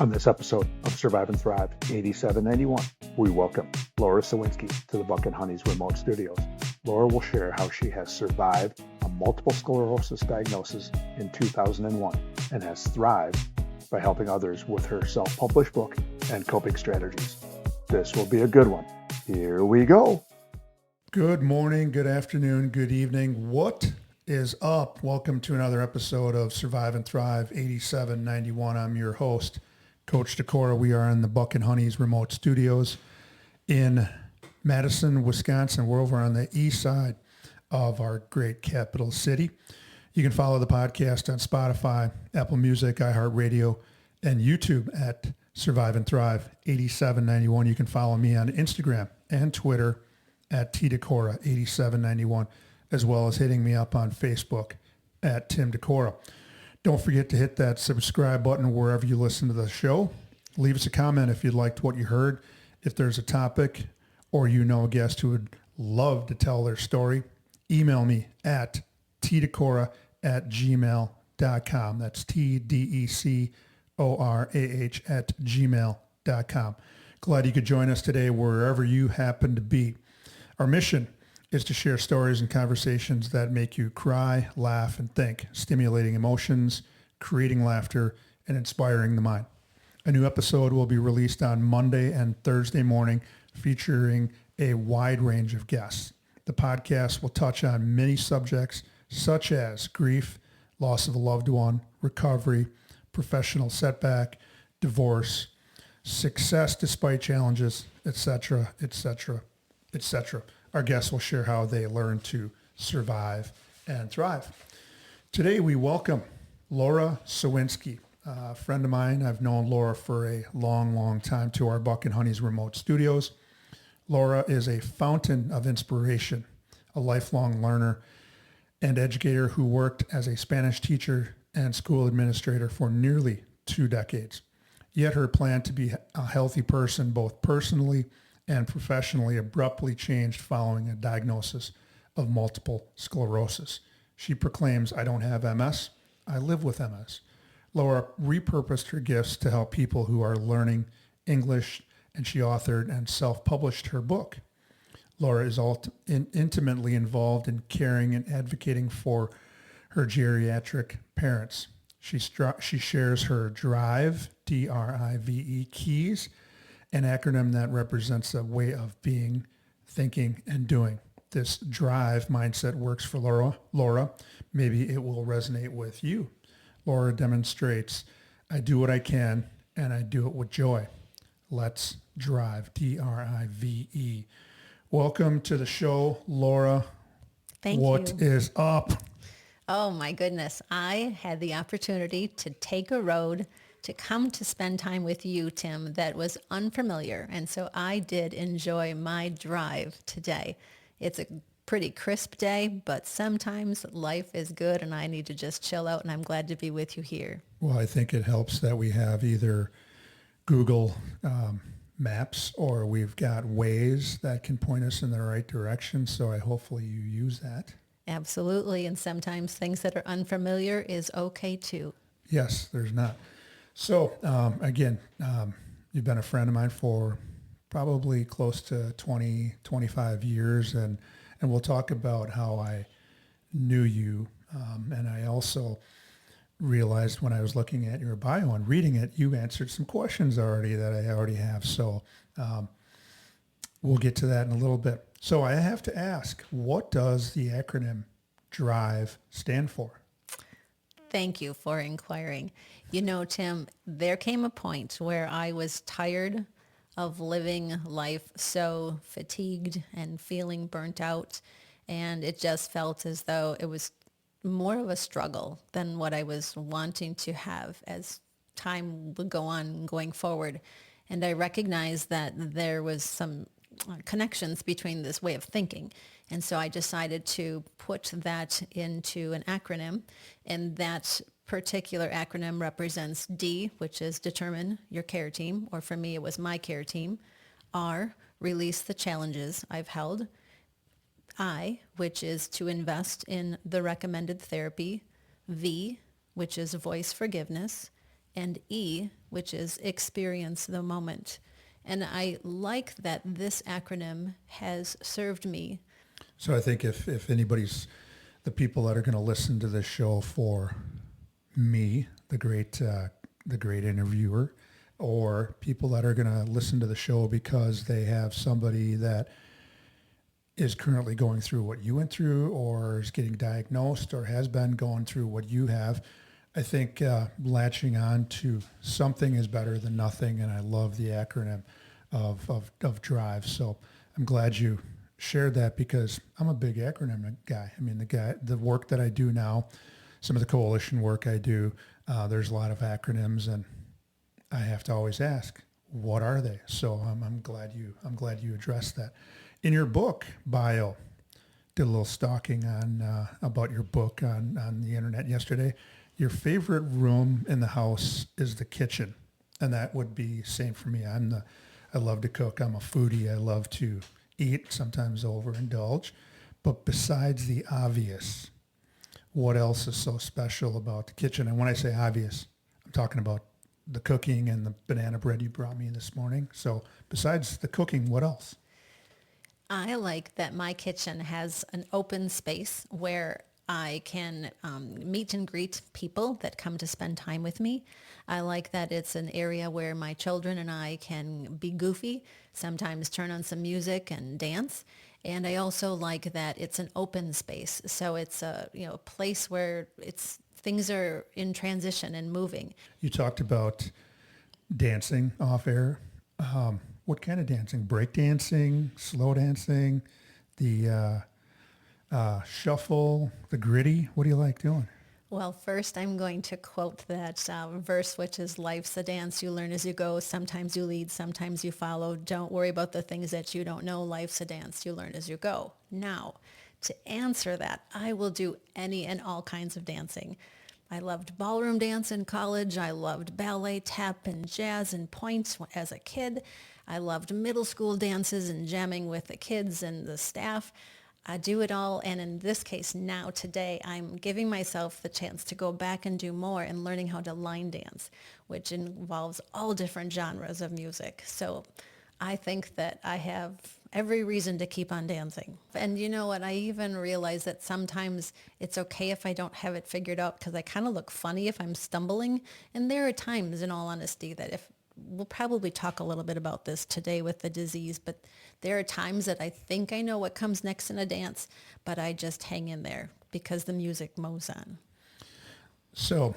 On this episode of Survive and Thrive 8791, we welcome Laura Sowinski to the Buck and Honey's remote studios. Laura will share how she has survived a multiple sclerosis diagnosis in 2001 and has thrived by helping others with her self-published book and coping strategies. This will be a good one. Here we go. Good morning, good afternoon, good evening. What is up? Welcome to another episode of Survive and Thrive 8791. I'm your host, Coach Decora. We are in the Buck and Honey's remote studios in Madison, Wisconsin. We're over on the east side of our great capital city. You can follow the podcast on Spotify, Apple Music, iHeartRadio, and YouTube at Survive and Thrive 8791. You can follow me on Instagram and Twitter at Decora 8791, as well as hitting me up on Facebook at Tim Decora. Don't forget to hit that subscribe button wherever you listen to the show. Leave us a comment if you liked what you heard. If there's a topic or you know a guest who would love to tell their story, email me at tdecora@gmail.com. That's tdecorah@gmail.com. Glad you could join us today wherever you happen to be. Our mission is to share stories and conversations that make you cry, laugh, and think, stimulating emotions, creating laughter, and inspiring the mind. A new episode will be released on Monday and Thursday morning, featuring a wide range of guests. The podcast will touch on many subjects such as grief, loss of a loved one, recovery, professional setback, divorce, success despite challenges, etc., etc., etc. Our guests will share how they learn to survive and thrive. Today we welcome Laura Sowinski, a friend of mine. I've known Laura for a long, long time, to our Buck and Honey's remote studios. Laura is a fountain of inspiration, a lifelong learner and educator who worked as a Spanish teacher and school administrator for nearly 2 decades. Yet her plan to be a healthy person, both personally and professionally, abruptly changed following a diagnosis of multiple sclerosis. She proclaims, "I don't have MS, I live with MS." Laura repurposed her gifts to help people who are learning English, and she authored and self-published her book. Laura is intimately involved in caring and advocating for her geriatric parents. She shares her DRIVE, D-R-I-V-E, keys, an acronym that represents a way of being, thinking, and doing. This drive mindset works for Laura. Maybe it will resonate with you. Laura demonstrates, "I do what I can, and I do it with joy." Let's drive, D-R-I-V-E. Welcome to the show, Laura. Thank you. What is up? Oh my goodness. I had the opportunity to take a road to come to spend time with you, Tim, that was unfamiliar. And so I did enjoy my drive today. It's a pretty crisp day, but sometimes life is good and I need to just chill out, and I'm glad to be with you here. Well, I think it helps that we have either Google Maps or we've got Waze that can point us in the right direction. So hopefully you use that. Absolutely. And sometimes things that are unfamiliar is okay too. Yes, there's not. So again, you've been a friend of mine for probably close to 20, 25 years. And we'll talk about how I knew you. And I also realized when I was looking at your bio and reading it, you answered some questions already that I already have. So we'll get to that in a little bit. So I have to ask, what does the acronym DRIVE stand for? Thank you for inquiring. You know, Tim, there came a point where I was tired of living life so fatigued and feeling burnt out. And it just felt as though it was more of a struggle than what I was wanting to have as time would go on going forward. And I recognized that there was some connections between this way of thinking. And so I decided to put that into an acronym, and that particular acronym represents D, which is determine your care team, or for me, it was my care team. R, release the challenges I've held. I, which is to invest in the recommended therapy. V, which is voice forgiveness. and E, which is experience the moment. And I like that this acronym has served me. So I think if anybody's, the people that are going to listen to this show for me, the great interviewer, or people that are going to listen to the show because they have somebody that is currently going through what you went through or is getting diagnosed or has been going through what you have, I think latching on to something is better than nothing. And I love the acronym of DRIVE. So I'm glad you shared that because I'm a big acronym guy. I mean, the work that I do now, some of the coalition work I do, there's a lot of acronyms and I have to always ask, what are they? So I'm glad you addressed that. In your book bio, did a little stalking on about your book on the internet yesterday. Your favorite room in the house is the kitchen, and that would be same for me. I love to cook. I'm a foodie. I love to eat. Sometimes overindulge, but besides the obvious, what else is so special about the kitchen? And when I say obvious, I'm talking about the cooking and the banana bread you brought me this morning. So besides the cooking, what else? I like that my kitchen has an open space where I can meet and greet people that come to spend time with me. I like that it's an area where my children and I can be goofy, sometimes turn on some music and dance. And I also like that it's an open space. So it's a place where things are in transition and moving. You talked about dancing off air. What kind of dancing? Break dancing, slow dancing, the shuffle, the gritty? What do you like doing? Well, first I'm going to quote that verse, which is life's a dance. You learn as you go. Sometimes you lead, sometimes you follow. Don't worry about the things that you don't know. Life's a dance. You learn as you go. Now, to answer that, I will do any and all kinds of dancing. I loved ballroom dance in college. I loved ballet, tap, and jazz and pointe as a kid. I loved middle school dances and jamming with the kids and the staff. I do it all, and in this case now, today, I'm giving myself the chance to go back and do more and learning how to line dance, which involves all different genres of music. So I think that I have every reason to keep on dancing. And you know what, I even realize that sometimes it's okay if I don't have it figured out because I kind of look funny if I'm stumbling. And there are times, in all honesty, that we'll probably talk a little bit about this today with the disease, but there are times that I think I know what comes next in a dance, but I just hang in there because the music moves on. So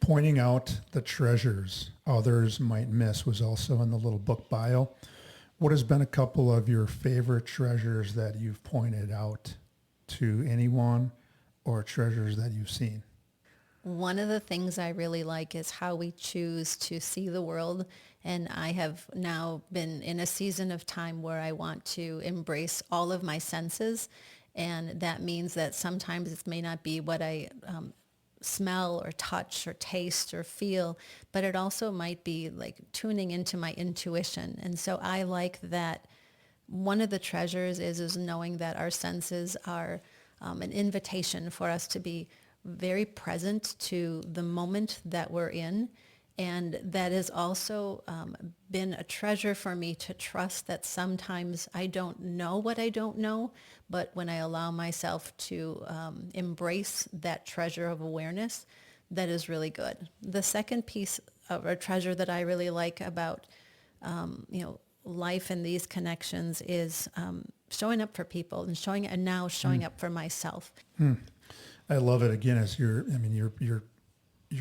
pointing out the treasures others might miss was also in the little book bio. What has been a couple of your favorite treasures that you've pointed out to anyone or treasures that you've seen? One of the things I really like is how we choose to see the world. And I have now been in a season of time where I want to embrace all of my senses. And that means that sometimes it may not be what I smell or touch or taste or feel, but it also might be like tuning into my intuition. And so I like that one of the treasures is knowing that our senses are an invitation for us to be very present to the moment that we're in. And that has also been a treasure for me to trust that sometimes I don't know what I don't know, but when I allow myself to embrace that treasure of awareness, that is really good. The second piece of a treasure that I really like about, life and these connections is showing up for people and showing up for myself. I love it. Again, as you're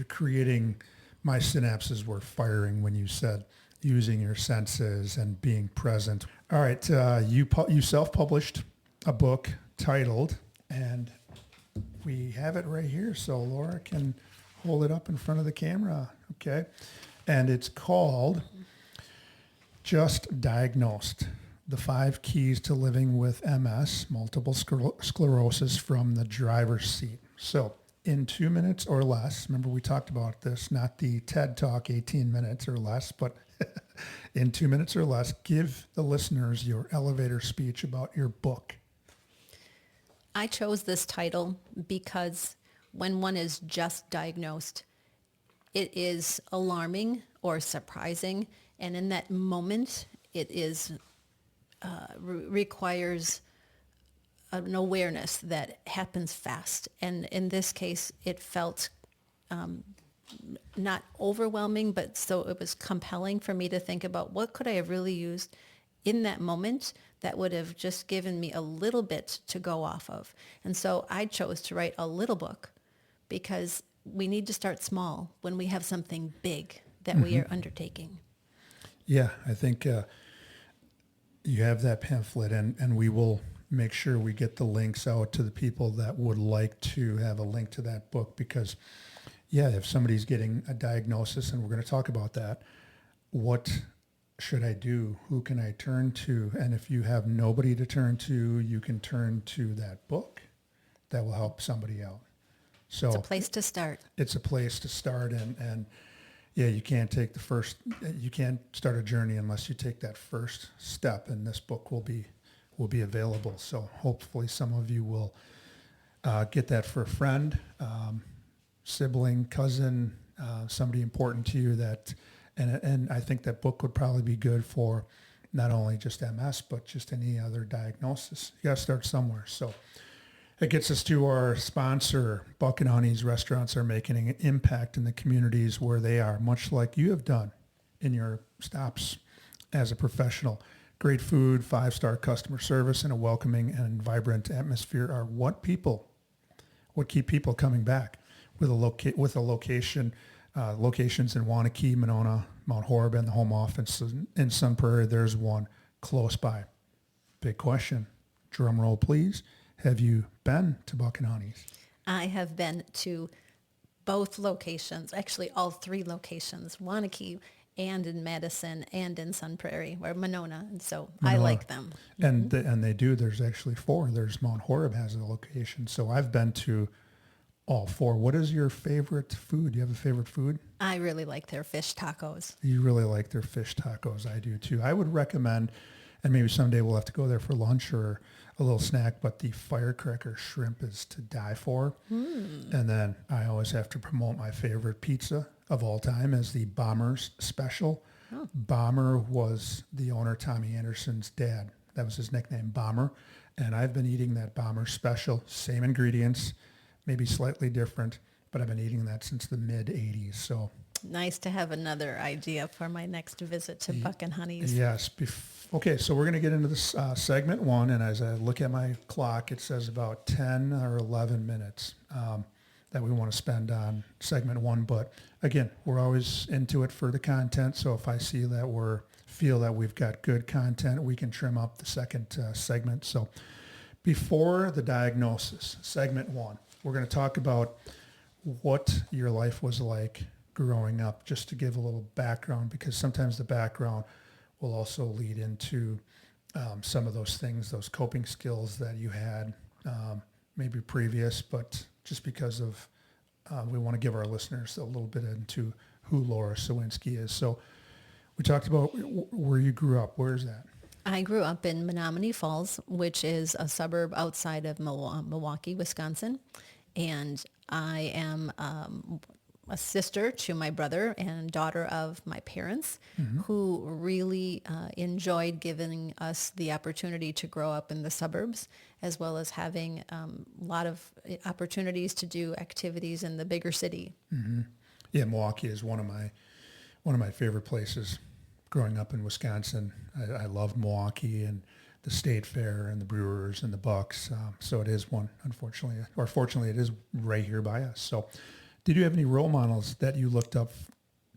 creating. My synapses were firing when you said using your senses and being present. All right, you self-published a book titled, and we have it right here, so Laura can hold it up in front of the camera, okay? And it's called Just Diagnosed: The 5 Keys to Living with MS, Multiple Sclerosis from the Driver's Seat. So in 2 minutes or less, remember we talked about this, not the TED Talk 18 minutes or less, but in 2 minutes or less, give the listeners your elevator speech about your book. I chose this title because when one is just diagnosed, it is alarming or surprising. And in that moment, it is requires an awareness that happens fast. And in this case, it felt not overwhelming, but so it was compelling for me to think about what could I have really used in that moment that would have just given me a little bit to go off of. And so I chose to write a little book because we need to start small when we have something big that we are undertaking. Yeah, I think you have that pamphlet, and we will make sure we get the links out to the people that would like to have a link to that book because, yeah, if somebody's getting a diagnosis, and we're going to talk about that, what should I do? Who can I turn to? And if you have nobody to turn to, you can turn to that book that will help somebody out. So It's a place to start. It's a place to start, and yeah, you can't start a journey unless you take that first step, and this book will be available. So hopefully some of you will get that for a friend, sibling, cousin, somebody important to you and I think that book would probably be good for not only just MS, but just any other diagnosis. You got to start somewhere. So it gets us to our sponsor. Buck and Honey's restaurants are making an impact in the communities where they are, much like you have done in your stops as a professional. Great food, 5-star customer service, and a welcoming and vibrant atmosphere are what keep people coming back. With a locations in Wanakee, Monona, Mount Horeb, and the home office in Sun Prairie, there's one close by. Big question. Drum roll, please. Have you been to Buck and Honey's? I have been to both locations, actually all 3 locations, Wanakee and in Madison and in Sun Prairie or Monona. And so I like them. And they do. There's actually 4. There's Mount Horeb has a location. So I've been to all 4. What is your favorite food? Do you have a favorite food? I really like their fish tacos. You really like their fish tacos. I do too. I would recommend, and maybe someday we'll have to go there for lunch or a little snack, but the firecracker shrimp is to die for. And then I always have to promote my favorite pizza of all time as the Bomber's Special. Bomber was the owner, Tommy Anderson's dad. That was his nickname, Bomber. And I've been eating that Bomber Special, same ingredients, maybe slightly different, but I've been eating that since the mid-'80s. So Nice to have another idea for my next visit to Buck and Honey's. yes. Okay, so we're going to get into this segment 1, and as I look at my clock, it says about 10 or 11 minutes that we want to spend on segment 1. But again, we're always into it for the content, so if I see that feel that we've got good content, we can trim up the second segment. So before the diagnosis, segment 1, we're going to talk about what your life was like growing up, just to give a little background, because sometimes the background will also lead into some of those things, those coping skills that you had maybe previous, but just because of we want to give our listeners a little bit into who Laura Sowinski is. So we talked about where you grew up. Where is that? I grew up in Menominee Falls, which is a suburb outside of Milwaukee, Wisconsin. And I am a sister to my brother and daughter of my parents, who really enjoyed giving us the opportunity to grow up in the suburbs, as well as having a lot of opportunities to do activities in the bigger city. Yeah, Milwaukee is one of my favorite places growing up in Wisconsin. I loved Milwaukee and the State Fair and the Brewers and the Bucks. So it is one, unfortunately, or fortunately, it is right here by us. So did you have any role models that you looked up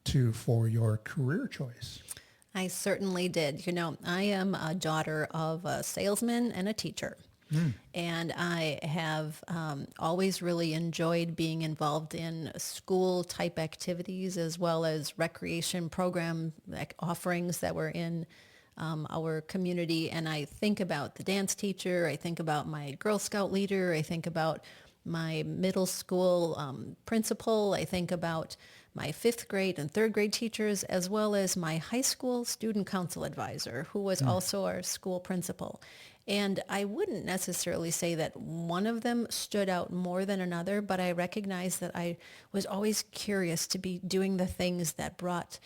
to for your career choice? I certainly did. You know, I am a daughter of a salesman and a teacher. And I have always really enjoyed being involved in school type activities as well as recreation program offerings that were in our community. And I think about the dance teacher. I think about my Girl Scout leader. I think about my middle school principal. I think about my 5th grade and 3rd grade teachers, as well as my high school student council advisor, who was also our school principal. And I wouldn't necessarily say that one of them stood out more than another, but I recognized that I was always curious to be doing the things that brought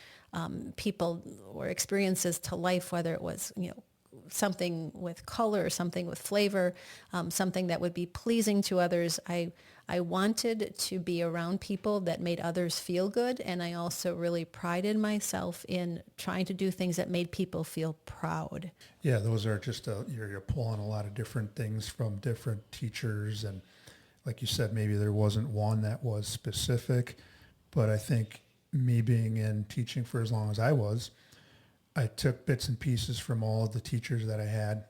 people or experiences to life, whether it was, something with color, something with flavor, something that would be pleasing to others. I wanted to be around people that made others feel good, and I also really prided myself in trying to do things that made people feel proud. Yeah, those are just, you're pulling a lot of different things from different teachers, and like you said, maybe there wasn't one that was specific, but I think me being in teaching for as long as I was, I took bits and pieces from all of the teachers that I had.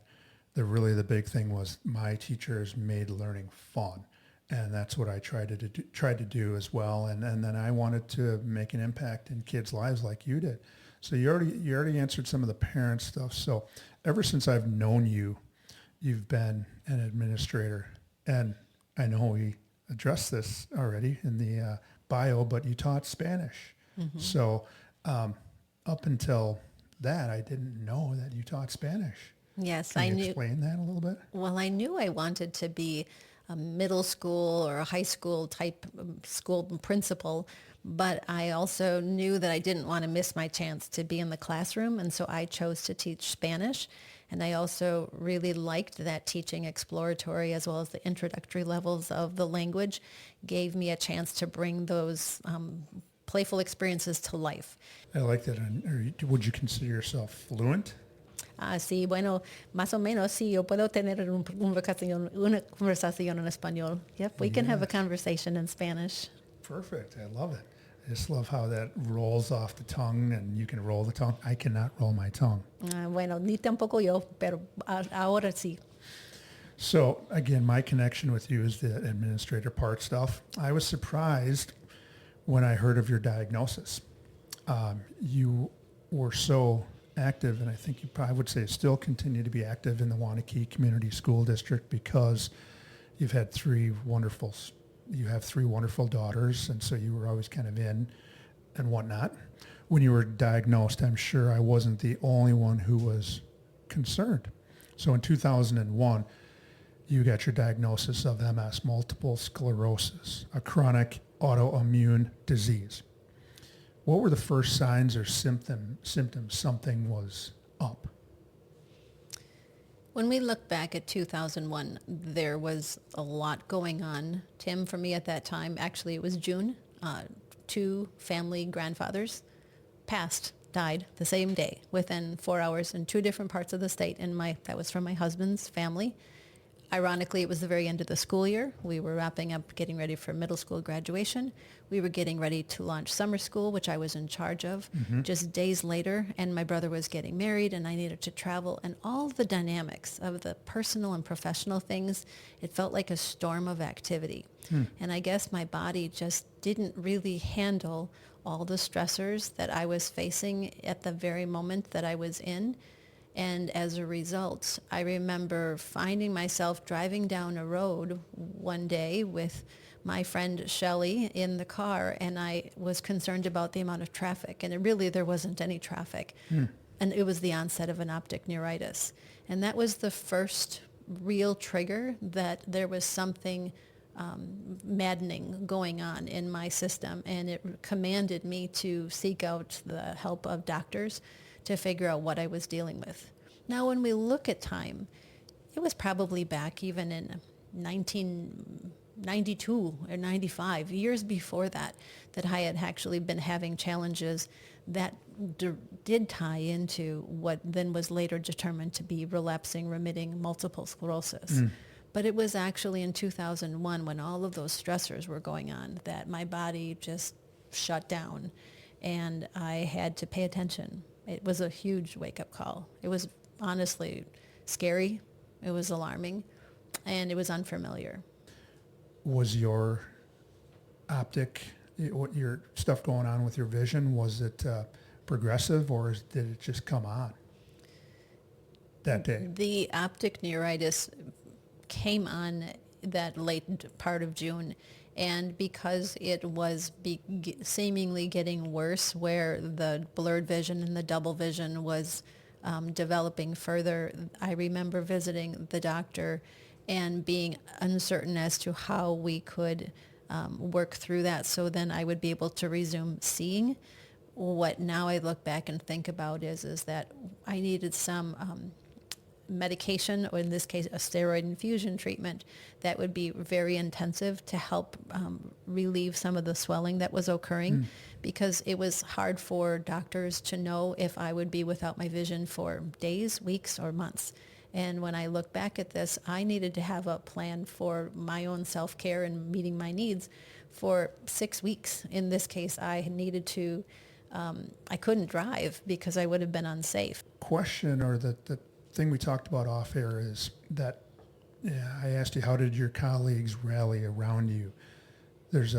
The big thing was my teachers made learning fun. And that's what I tried to do as well. And then I wanted to make an impact in kids' lives like you did. So you already answered some of the parent stuff. So ever since I've known you, you've been an administrator. And I know we addressed this already in the bio, but you taught Spanish. Mm-hmm. So up until that, I didn't know that you taught Spanish. Yes, Can I you knew. Explain that a little bit. Well, I knew I wanted to be a middle school or a high school type school principal, but I also knew that I didn't want to miss my chance to be in the classroom, and so I chose to teach Spanish. And I also really liked that teaching exploratory as well as the introductory levels of the language gave me a chance to bring those playful experiences to life. I like that. Would you consider yourself fluent? Sí, bueno, más o menos, sí, yo puedo tener una conversación en español. Yep, we can have a conversation in Spanish. Perfect. I love it. I just love how that rolls off the tongue, and you can roll the tongue. I cannot roll my tongue. Bueno, ni tampoco yo, pero ahora sí. So, again, my connection with you is the administrator part stuff. I was surprised when I heard of your diagnosis. You were so active, and I think you probably would say still continue to be active in the Wanakee Community School District because you have three wonderful daughters, and so you were always kind of in and whatnot. When you were diagnosed, I'm sure I wasn't the only one who was concerned. So in 2001, you got your diagnosis of MS, multiple sclerosis, a chronic autoimmune disease. What were the first signs or symptoms something was up? When we look back at 2001, there was a lot going on. Tim, for me at that time, actually it was June, 2 family grandfathers died the same day within 4 hours in 2 different parts of the state. And that was from my husband's family. Ironically, it was the very end of the school year. We were wrapping up, getting ready for middle school graduation. We were getting ready to launch summer school, which I was in charge of, just days later. And my brother was getting married, and I needed to travel. And all the dynamics of the personal and professional things, it felt like a storm of activity. And I guess my body just didn't really handle all the stressors that I was facing at the very moment that I was in. And as a result, I remember finding myself driving down a road one day with my friend Shelley in the car, and I was concerned about the amount of traffic. And there wasn't any traffic. And it was the onset of an optic neuritis. And that was the first real trigger that there was something maddening going on in my system. And it commanded me to seek out the help of doctors to figure out what I was dealing with. Now, when we look at time, it was probably back even in 1992 or 95, years before that I had actually been having challenges that did tie into what then was later determined to be relapsing, remitting multiple sclerosis. But it was actually in 2001 when all of those stressors were going on that my body just shut down, and I had to pay attention. It was a huge wake-up call. It was honestly scary. It was alarming, and it was unfamiliar. Was your your stuff going on with your vision, was it progressive, or did it just come on that day? The optic neuritis came on that late part of June. And because it was seemingly getting worse, where the blurred vision and the double vision was developing further, I remember visiting the doctor and being uncertain as to how we could work through that, so then I would be able to resume seeing. What now I look back and think about is that I needed some medication, or in this case a steroid infusion treatment, that would be very intensive to help relieve some of the swelling that was occurring, because it was hard for doctors to know if I would be without my vision for days, weeks, or months. And when I look back at this, I needed to have a plan for my own self-care and meeting my needs for 6 weeks. In this case, I needed to, I couldn't drive because I would have been unsafe. Question, or the thing we talked about off air, is that I asked you, how did your colleagues rally around you? There's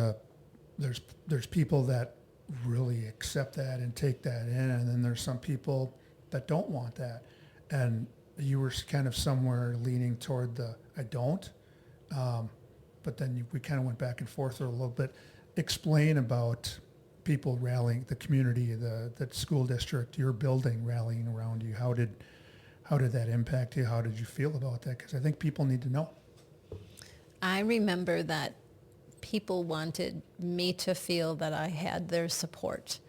people that really accept that and take that in, and then there's some people that don't want that. And you were kind of somewhere leaning toward the I don't, but then we kind of went back and forth a little bit. Explain about people rallying, the community, the school district, your building rallying around you. How did that impact you? How did you feel about that? Because I think people need to know. I remember that people wanted me to feel that I had their support.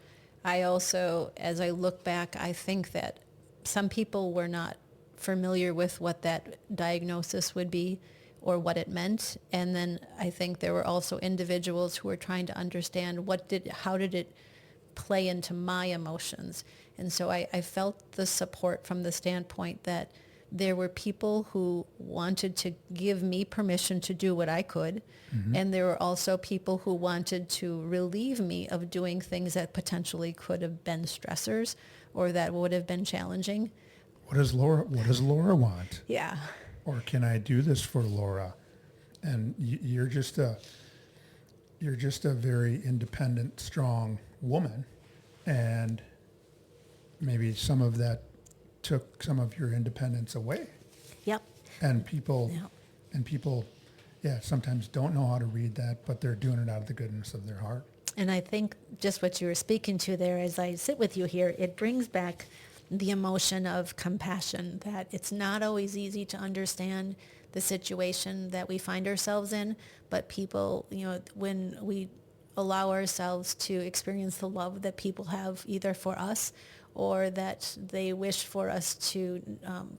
I also, as I look back, I think that some people were not familiar with what that diagnosis would be or what it meant. And then I think there were also individuals who were trying to understand how did it play into my emotions. And so I felt the support from the standpoint that there were people who wanted to give me permission to do what I could. Mm-hmm. And there were also people who wanted to relieve me of doing things that potentially could have been stressors or that would have been challenging. What does Laura want? Yeah. Or can I do this for Laura? And you're just a very independent, strong woman, and maybe some of that took some of your independence away. Yep. And people sometimes don't know how to read that, but they're doing it out of the goodness of their heart. And I think just what you were speaking to there, as I sit with you here, it brings back the emotion of compassion, that it's not always easy to understand the situation that we find ourselves in, but people, when we allow ourselves to experience the love that people have either for us or that they wish for us to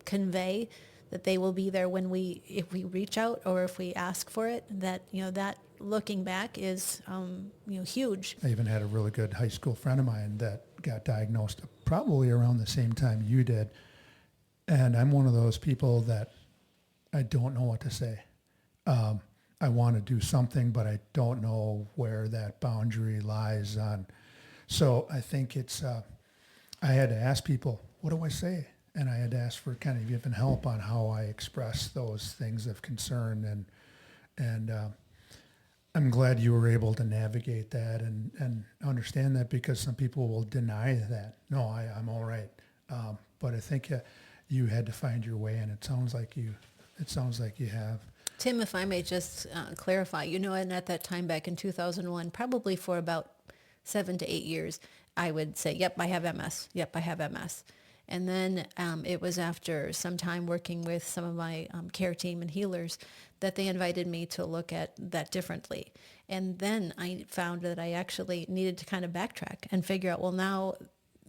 convey, that they will be there if we reach out or if we ask for it, that looking back is huge. I even had a really good high school friend of mine that got diagnosed probably around the same time you did. And I'm one of those people that I don't know what to say. I want to do something, but I don't know where that boundary lies on. So I think it's, I had to ask people, what do I say? And I had to ask for kind of even help on how I express those things of concern. And I'm glad you were able to navigate that and understand that, because some people will deny that. No, I'm all right. But I think you had to find your way, and it sounds like you have. Tim, if I may just clarify, and at that time back in 2001, probably for about 7 to 8 years, I would say, yep, I have MS. Yep, I have MS. And then it was after some time working with some of my care team and healers that they invited me to look at that differently. And then I found that I actually needed to kind of backtrack and figure out, well, now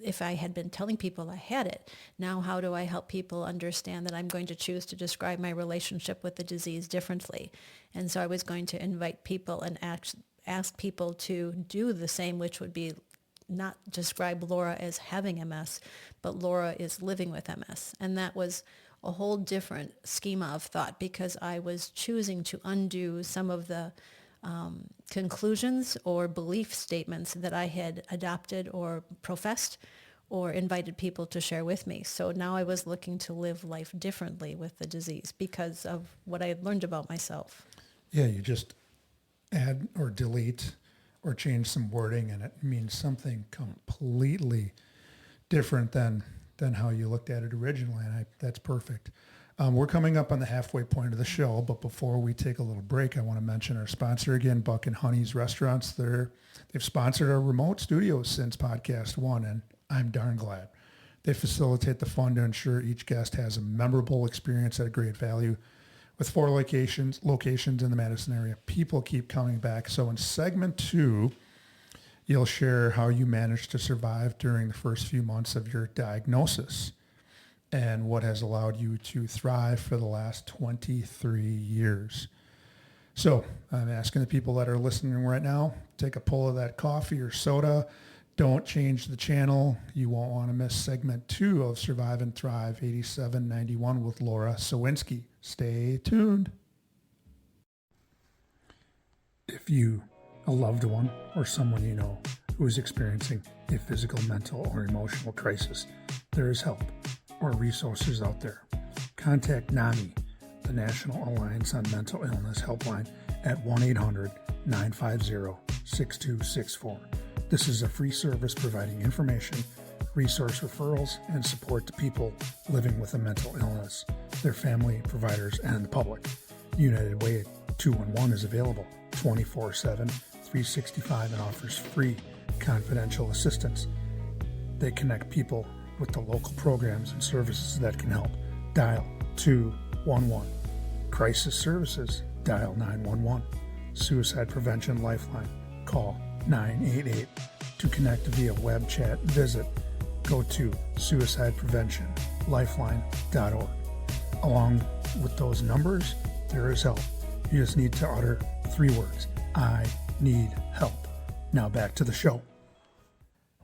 if I had been telling people I had it, now how do I help people understand that I'm going to choose to describe my relationship with the disease differently? And so I was going to invite people and ask people to do the same, which would be not describe Laura as having MS, but Laura is living with MS. And that was a whole different schema of thought, because I was choosing to undo some of the conclusions or belief statements that I had adopted or professed or invited people to share with me. So now I was looking to live life differently with the disease because of what I had learned about myself. Yeah, you just add or delete or change some wording, and it means something completely different than how you looked at it originally, and that's perfect. We're coming up on the halfway point of the show, but before we take a little break, I want to mention our sponsor again, Buck and Honey's Restaurants. They've sponsored our remote studios since podcast 1, and I'm darn glad. They facilitate the fun to ensure each guest has a memorable experience at a great value. With 4 locations in the Madison area, people keep coming back. So in segment 2, you'll share how you managed to survive during the first few months of your diagnosis and what has allowed you to thrive for the last 23 years. So I'm asking the people that are listening right now, take a pull of that coffee or soda. Don't change the channel. You won't want to miss segment 2 of Survive and Thrive 8791 with Laura Sowinski. Stay tuned. If you, a loved one, or someone you know who is experiencing a physical, mental, or emotional crisis, there is help or resources out there. Contact NAMI, the National Alliance on Mental Illness Helpline, at 1-800-950-6264. This is a free service providing information, resource referrals, and support to people living with a mental illness, their family, providers, and the public. United Way 211 is available 24/7, 365, and offers free confidential assistance. They connect people with the local programs and services that can help. Dial 211. Crisis services, dial 911. Suicide prevention lifeline, call 988. To connect via web chat, go to suicidepreventionlifeline.org. Along with those numbers, there is help. You just need to utter 3 words: I need help. Now back to the show.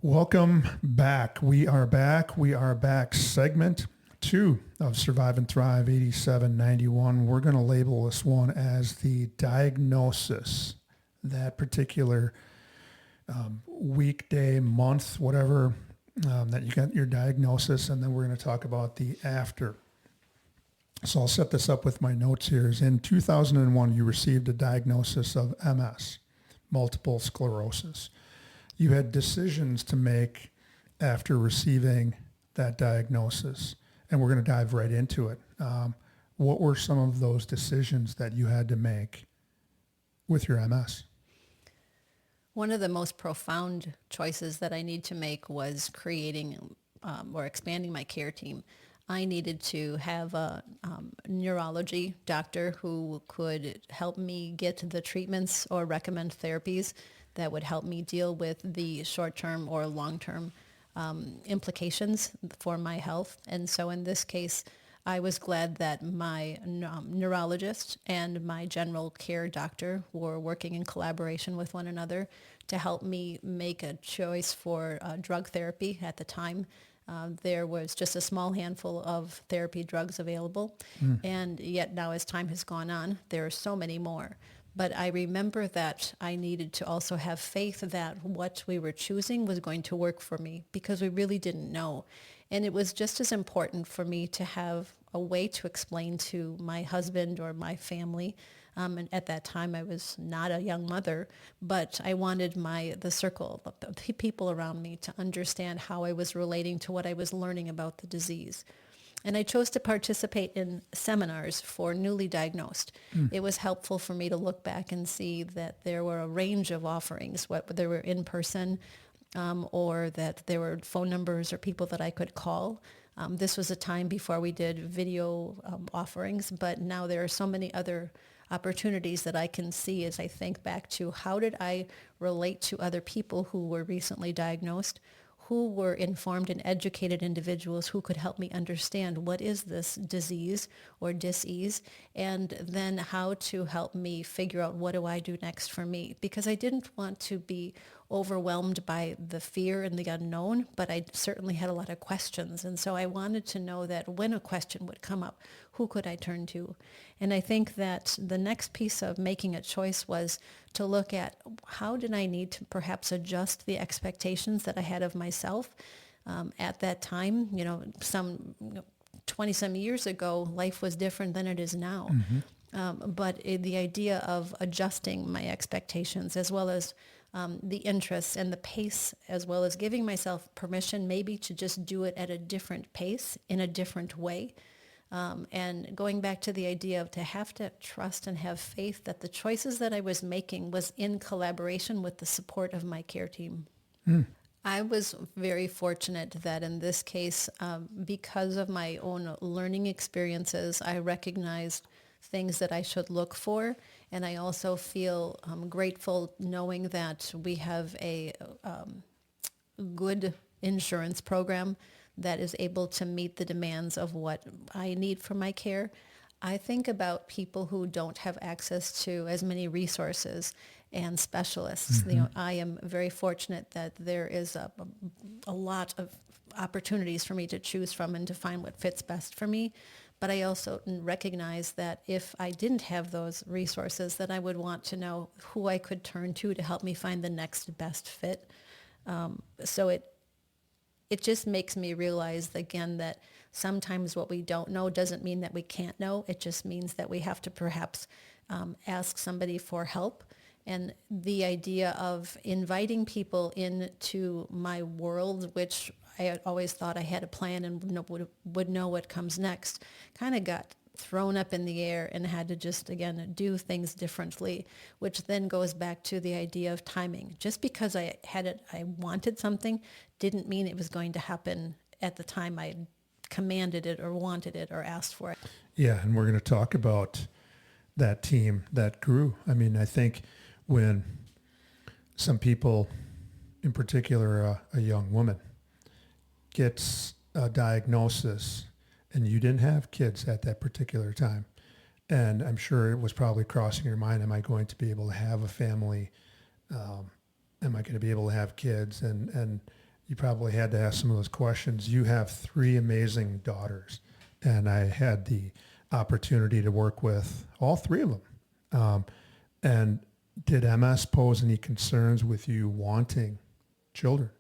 Welcome back. We are back. Segment 2 of Survive and Thrive 8791. We're going to label this one as the diagnosis. That particular weekday, month, whatever, that you got your diagnosis, and then we're going to talk about the after. So I'll set this up with my notes here. Is in 2001, you received a diagnosis of MS, multiple sclerosis. You had decisions to make after receiving that diagnosis, and we're going to dive right into it. What were some of those decisions that you had to make with your MS? One of the most profound choices that I need to make was creating or expanding my care team. I needed to have a neurology doctor who could help me get the treatments or recommend therapies that would help me deal with the short-term or long-term implications for my health. And so in this case, I was glad that my neurologist and my general care doctor were working in collaboration with one another to help me make a choice for drug therapy at the time. There was just a small handful of therapy drugs available, and yet now as time has gone on, there are so many more. But I remember that I needed to also have faith that what we were choosing was going to work for me, because we really didn't know. And it was just as important for me to have a way to explain to my husband or my family. And at that time, I was not a young mother, but I wanted the circle, the people around me to understand how I was relating to what I was learning about the disease. And I chose to participate in seminars for newly diagnosed. It was helpful for me to look back and see that there were a range of offerings, whether they were in person or that there were phone numbers or people that I could call. This was a time before we did video offerings, but now there are so many other opportunities that I can see as I think back to how did I relate to other people who were recently diagnosed, who were informed and educated individuals who could help me understand what is this disease or dis-ease, and then how to help me figure out what do I do next for me. Because I didn't want to be overwhelmed by the fear and the unknown, but I certainly had a lot of questions. And so I wanted to know that when a question would come up, who could I turn to? And I think that the next piece of making a choice was to look at how did I need to perhaps adjust the expectations that I had of myself at that time. You know, 20-some years ago, life was different than it is now. But the idea of adjusting my expectations as well as the interests and the pace, as well as giving myself permission maybe to just do it at a different pace in a different way. And going back to the idea of to have to trust and have faith that the choices that I was making was in collaboration with the support of my care team. I was very fortunate that in this case, because of my own learning experiences, I recognized things that I should look for. And I also feel grateful knowing that we have a good insurance program that is able to meet the demands of what I need for my care. I think about people who don't have access to as many resources and specialists. You know, I am very fortunate that there is a lot of opportunities for me to choose from and to find what fits best for me. But I also recognize that if I didn't have those resources, that I would want to know who I could turn to help me find the next best fit. So it just makes me realize again that sometimes what we don't know doesn't mean that we can't know. It just means that we have to perhaps ask somebody for help. And the idea of inviting people into my world, which I had always thought I had a plan and would know what comes next, kind of got thrown up in the air and had to just, again, do things differently, which then goes back to the idea of timing. Just because I wanted something didn't mean it was going to happen at the time I commanded it or wanted it or asked for it. Yeah, and we're going to talk about that team that grew. I mean, I think when some people, in particular a young woman, gets a diagnosis and you didn't have kids at that particular time, and I'm sure it was probably crossing your mind, am I going to be able to have a family? Am I going to be able to have kids? And you probably had to ask some of those questions. You have 3 amazing daughters, and I had the opportunity to work with all 3 of them. And did MS pose any concerns with you wanting children?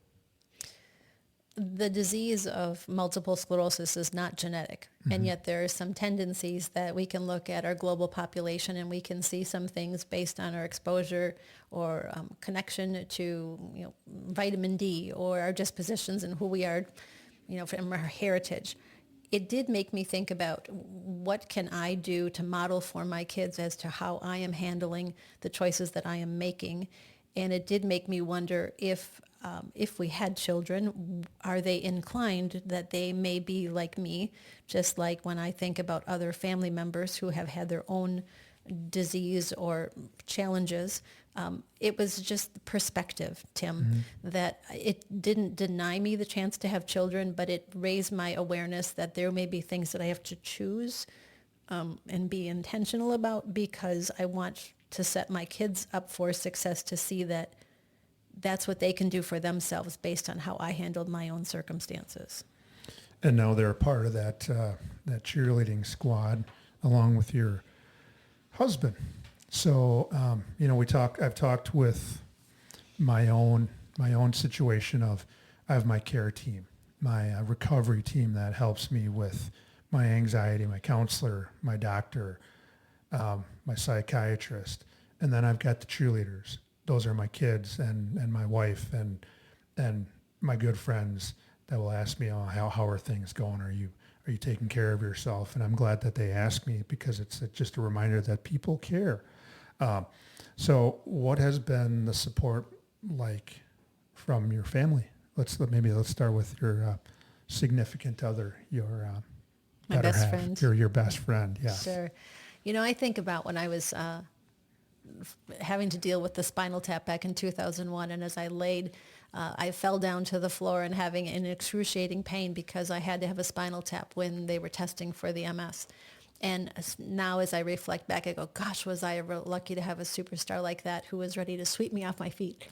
The disease of multiple sclerosis is not genetic, and yet there are some tendencies that we can look at our global population and we can see some things based on our exposure or connection to vitamin D or our dispositions and who we are, from our heritage. It did make me think about what can I do to model for my kids as to how I am handling the choices that I am making. And it did make me wonder if we had children, are they inclined that they may be like me, just like when I think about other family members who have had their own disease or challenges. It was just perspective, Tim, that it didn't deny me the chance to have children, but it raised my awareness that there may be things that I have to choose and be intentional about because I want to set my kids up for success to see that that's what they can do for themselves based on how I handled my own circumstances. And now they're a part of that cheerleading squad along with your husband. So, I've talked with my own situation of, I have my care team, my recovery team that helps me with my anxiety, my counselor, my doctor, my psychiatrist. And then I've got the cheerleaders. Those are my kids and my wife and my good friends that will ask me, how are things going? Are you taking care of yourself? And I'm glad that they ask me because it's just a reminder that people care. So what has been the support like from your family? Let's start with your significant other, your my best friend. Your best friend, yes. Sure. I think about when I was having to deal with the spinal tap back in 2001, and as I laid, I fell down to the floor and having an excruciating pain because I had to have a spinal tap when they were testing for the MS. And now as I reflect back, I go, gosh, was I ever lucky to have a superstar like that who was ready to sweep me off my feet.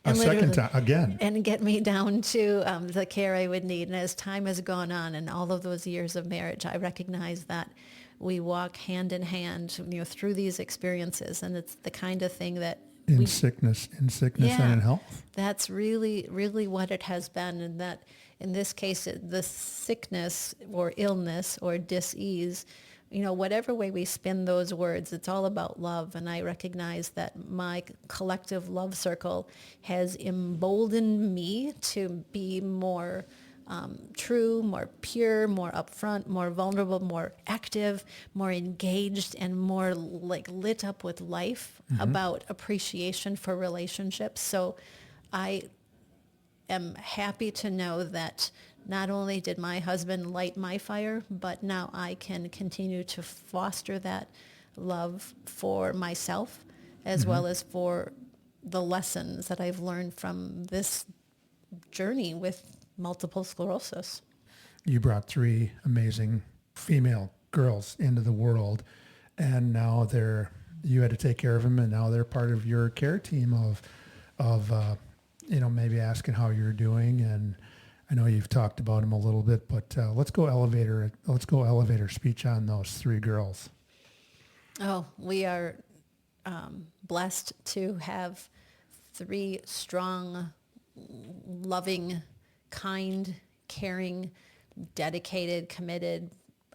A second time, again. And get me down to the care I would need. And as time has gone on and all of those years of marriage, I recognize that we walk hand in hand, through these experiences. And it's the kind of thing that in sickness and in health. That's really, really what it has been. And that in this case, the sickness or illness or dis-ease, whatever way we spin those words, it's all about love. And I recognize that my collective love circle has emboldened me to be more true, more pure, more upfront, more vulnerable, more active, more engaged, and more lit up with life about appreciation for relationships. So I am happy to know that not only did my husband light my fire, but now I can continue to foster that love for myself as well as for the lessons that I've learned from this journey with multiple sclerosis. You brought three amazing female girls into the world, and now you had to take care of them, and now they're part of your care team of maybe asking how you're doing. And I know you've talked about them a little bit, but let's go elevator speech on those three girls. Oh, we are blessed to have three strong, loving, kind, caring, dedicated, committed,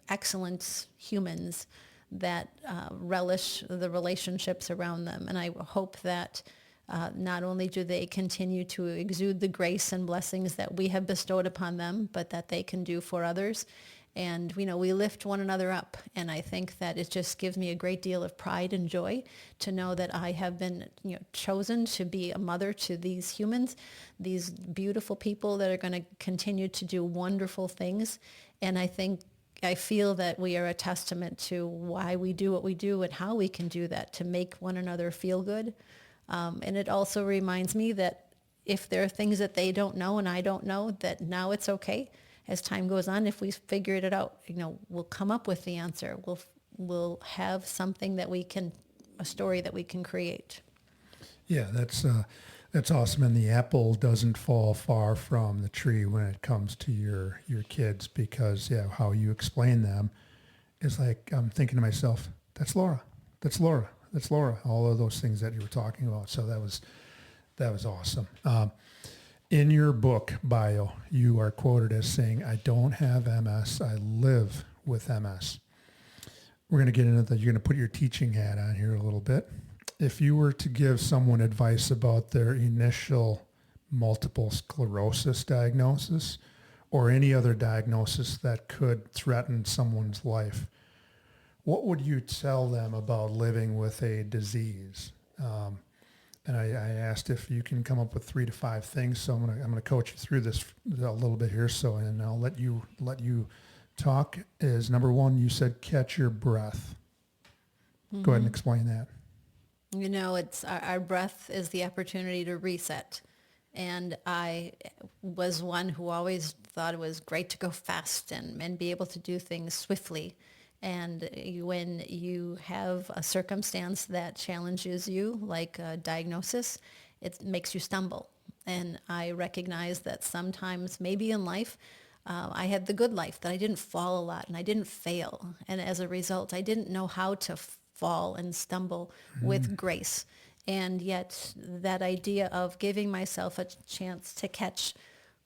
excellent humans that relish the relationships around them. And I hope that not only do they continue to exude the grace and blessings that we have bestowed upon them, but that they can do for others. And, we lift one another up. And I think that it just gives me a great deal of pride and joy to know that I have been, chosen to be a mother to these humans, these beautiful people that are going to continue to do wonderful things. And I feel that we are a testament to why we do what we do and how we can do that to make one another feel good. And it also reminds me that if there are things that they don't know and I don't know, that now it's okay. As time goes on, if we figured it out, we'll come up with the answer. We'll have something a story that we can create. Yeah, that's awesome. And the apple doesn't fall far from the tree when it comes to your kids, because how you explain them is like, I'm thinking to myself, that's Laura, all of those things that you were talking about. So that was awesome. In your book bio, you are quoted as saying, "I don't have MS, I live with MS." We're going to get into that. You're going to put your teaching hat on here a little bit. If you were to give someone advice about their initial multiple sclerosis diagnosis or any other diagnosis that could threaten someone's life, what would you tell them about living with a disease? And I asked if you can come up with 3 to 5 things. So I'm gonna coach you through this a little bit here. And I'll let you talk. Is number 1, you said catch your breath. Mm-hmm. Go ahead and explain that. It's our breath is the opportunity to reset. And I was one who always thought it was great to go fast and be able to do things swiftly. And when you have a circumstance that challenges you, like a diagnosis, it makes you stumble. And I recognize that sometimes, maybe in life, I had the good life, that I didn't fall a lot and I didn't fail. And as a result, I didn't know how to fall and stumble with grace. And yet that idea of giving myself a chance to catch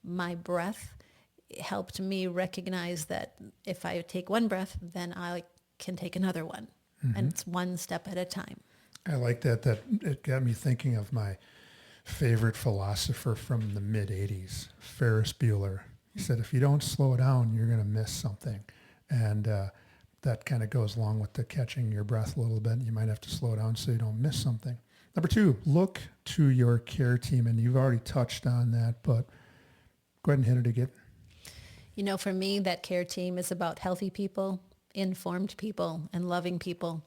my breath helped me recognize that if I take one breath, then I can take another one. Mm-hmm. And it's one step at a time. I like that it got me thinking of my favorite philosopher from the mid-'80s, Ferris Bueller. He said, if you don't slow down, you're going to miss something. And that kind of goes along with the catching your breath a little bit. You might have to slow down so you don't miss something. Number 2, look to your care team. And you've already touched on that, but go ahead and hit it again. For me, that care team is about healthy people, informed people, and loving people.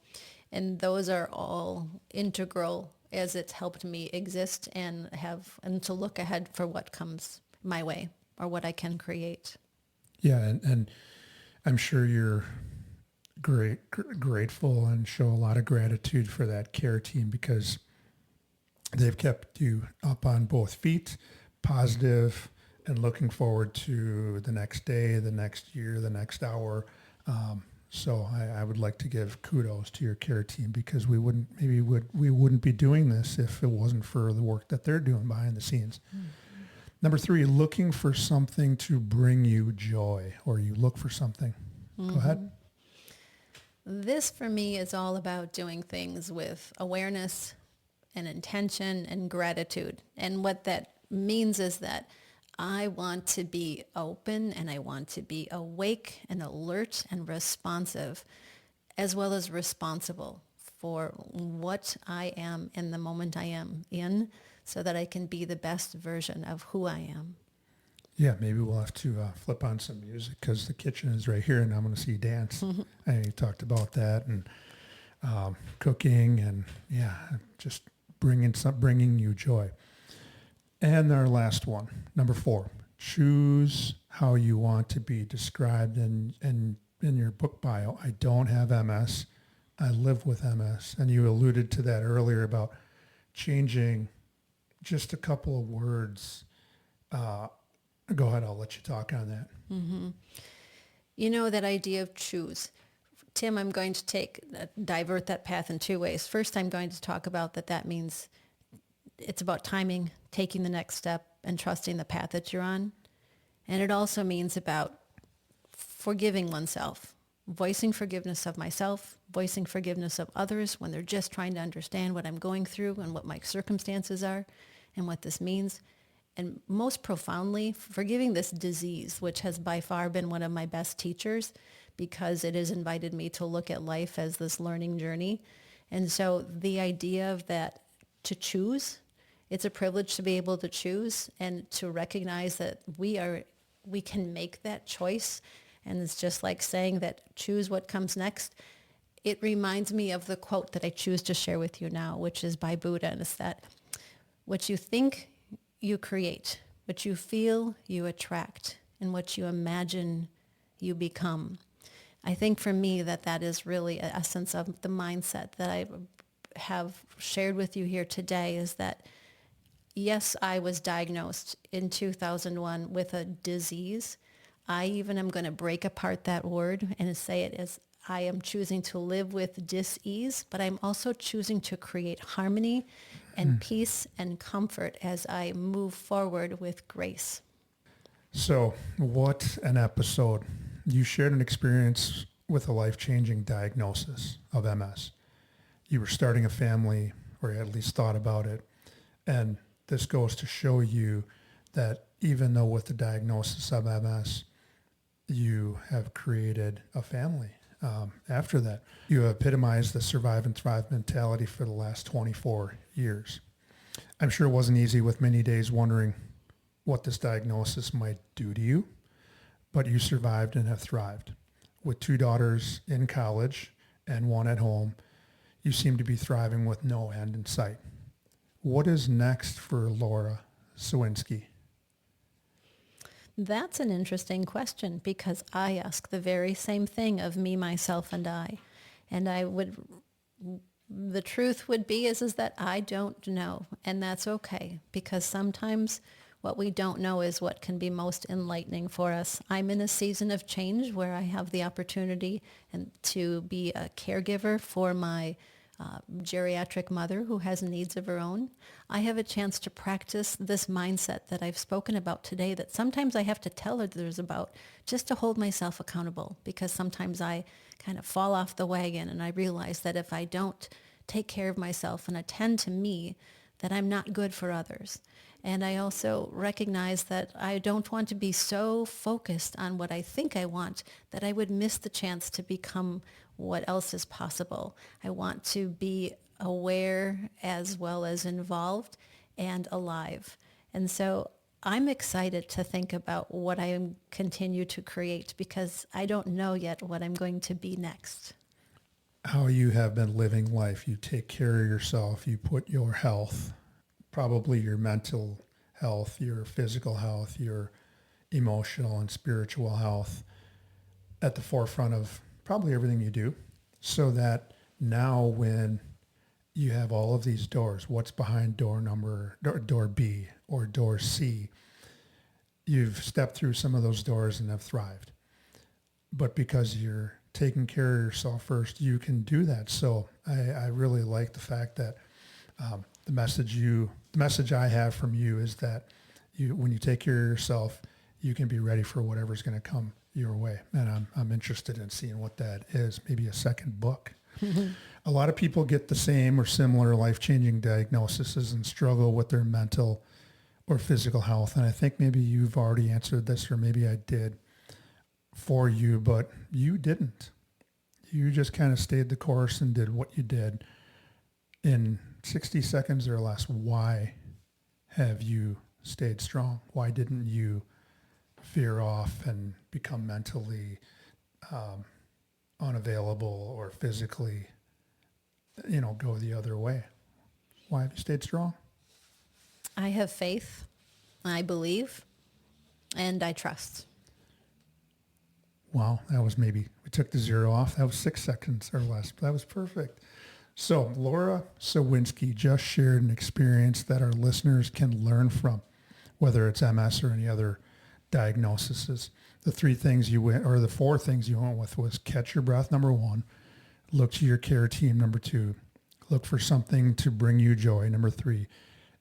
And those are all integral as it's helped me exist and to look ahead for what comes my way or what I can create. Yeah, and I'm sure you're grateful and show a lot of gratitude for that care team, because they've kept you up on both feet, positive, and looking forward to the next day, the next year, the next hour. So I would like to give kudos to your care team, because we wouldn't be doing this if it wasn't for the work that they're doing behind the scenes. Mm-hmm. Number 3, looking for something to bring you joy, or you look for something. Mm-hmm. Go ahead. This for me is all about doing things with awareness and intention and gratitude. And what that means is that I want to be open and I want to be awake and alert and responsive, as well as responsible for what I am in the moment I am in so that I can be the best version of who I am. Yeah, maybe we'll have to flip on some music because the kitchen is right here and I'm going to see you dance. And you talked about that and cooking and just bringing you joy. And our last one, number 4, choose how you want to be described in your book bio. I don't have MS. I live with MS. And you alluded to that earlier about changing just a couple of words. Go ahead, I'll let you talk on that. Mm-hmm. You know, that idea of choose. Tim, I'm going to divert that path in 2 ways. First, I'm going to talk about that means it's about timing, taking the next step, and trusting the path that you're on. And it also means about forgiving oneself, voicing forgiveness of myself, voicing forgiveness of others when they're just trying to understand what I'm going through and what my circumstances are and what this means. And most profoundly, forgiving this disease, which has by far been one of my best teachers because it has invited me to look at life as this learning journey. And so the idea of that, to choose, it's a privilege to be able to choose and to recognize that we can make that choice. And it's just like saying that choose what comes next. It reminds me of the quote that I choose to share with you now, which is by Buddha. And it's that what you think, you create. What you feel, you attract. And what you imagine, you become. I think for me that is really an essence of the mindset that I have shared with you here today, is that yes, I was diagnosed in 2001 with a disease. I even am going to break apart that word and say it as I am choosing to live with dis-ease, but I'm also choosing to create harmony and peace and comfort as I move forward with grace. So what an episode. You shared an experience with a life-changing diagnosis of MS. You were starting a family, or you at least thought about it. And this goes to show you that even though with the diagnosis of MS, you have created a family. After that, you have epitomized the survive and thrive mentality for the last 24 years. I'm sure it wasn't easy with many days wondering what this diagnosis might do to you, but you survived and have thrived. With 2 daughters in college and 1 at home, you seem to be thriving with no end in sight. What is next for Laura Sowinski? That's an interesting question because I ask the very same thing of me, myself, and I. And the truth would be is that I don't know. And that's okay because sometimes what we don't know is what can be most enlightening for us. I'm in a season of change where I have the opportunity to be a caregiver for my geriatric mother who has needs of her own. I have a chance to practice this mindset that I've spoken about today that sometimes I have to tell others about just to hold myself accountable because sometimes I kind of fall off the wagon and I realize that if I don't take care of myself and attend to me, that I'm not good for others. And I also recognize that I don't want to be so focused on what I think I want that I would miss the chance to become what else is possible. I want to be aware as well as involved and alive. And so I'm excited to think about what I continue to create because I don't know yet what I'm going to be next. How you have been living life. You take care of yourself. You put your health, probably your mental health, your physical health, your emotional and spiritual health at the forefront of probably everything you do, so that now when you have all of these doors, what's behind door B or door C, you've stepped through some of those doors and have thrived. But because you're taking care of yourself first, you can do that. So I really like the fact that the message I have from you is that when you take care of yourself, you can be ready for whatever's going to come your way. And I'm interested in seeing what that is, maybe a second book. Mm-hmm. A lot of people get the same or similar life-changing diagnoses and struggle with their mental or physical health. And I think maybe you've already answered this, or maybe I did for you, but you didn't. You just kind of stayed the course and did what you did. In 60 seconds or less, why have you stayed strong? Why didn't you veer off and become mentally unavailable or physically, go the other way? Why have you stayed strong? I have faith, I believe, and I trust. Wow, we took the zero off. That was 6 seconds or less. That was perfect. So Laura Sowinski just shared an experience that our listeners can learn from, whether it's MS or any other diagnoses. The four things you went with was catch your breath, number one, look to your care team, number two, look for something to bring you joy, number three,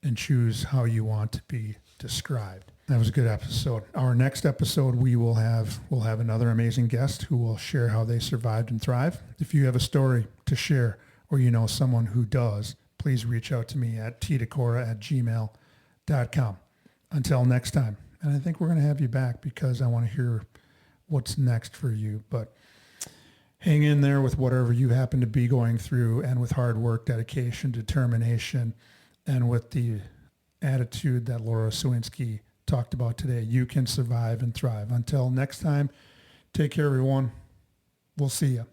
and choose how you want to be described. That was a good episode. Our next episode, we'll have another amazing guest who will share how they survived and thrive. If you have a story to share or you know someone who does, please reach out to me at tdecora@gmail.com. Until next time. And I think we're going to have you back because I want to hear what's next for you. But hang in there with whatever you happen to be going through, and with hard work, dedication, determination, and with the attitude that Laura Sowinski talked about today, you can survive and thrive. Until next time, take care, everyone. We'll see you.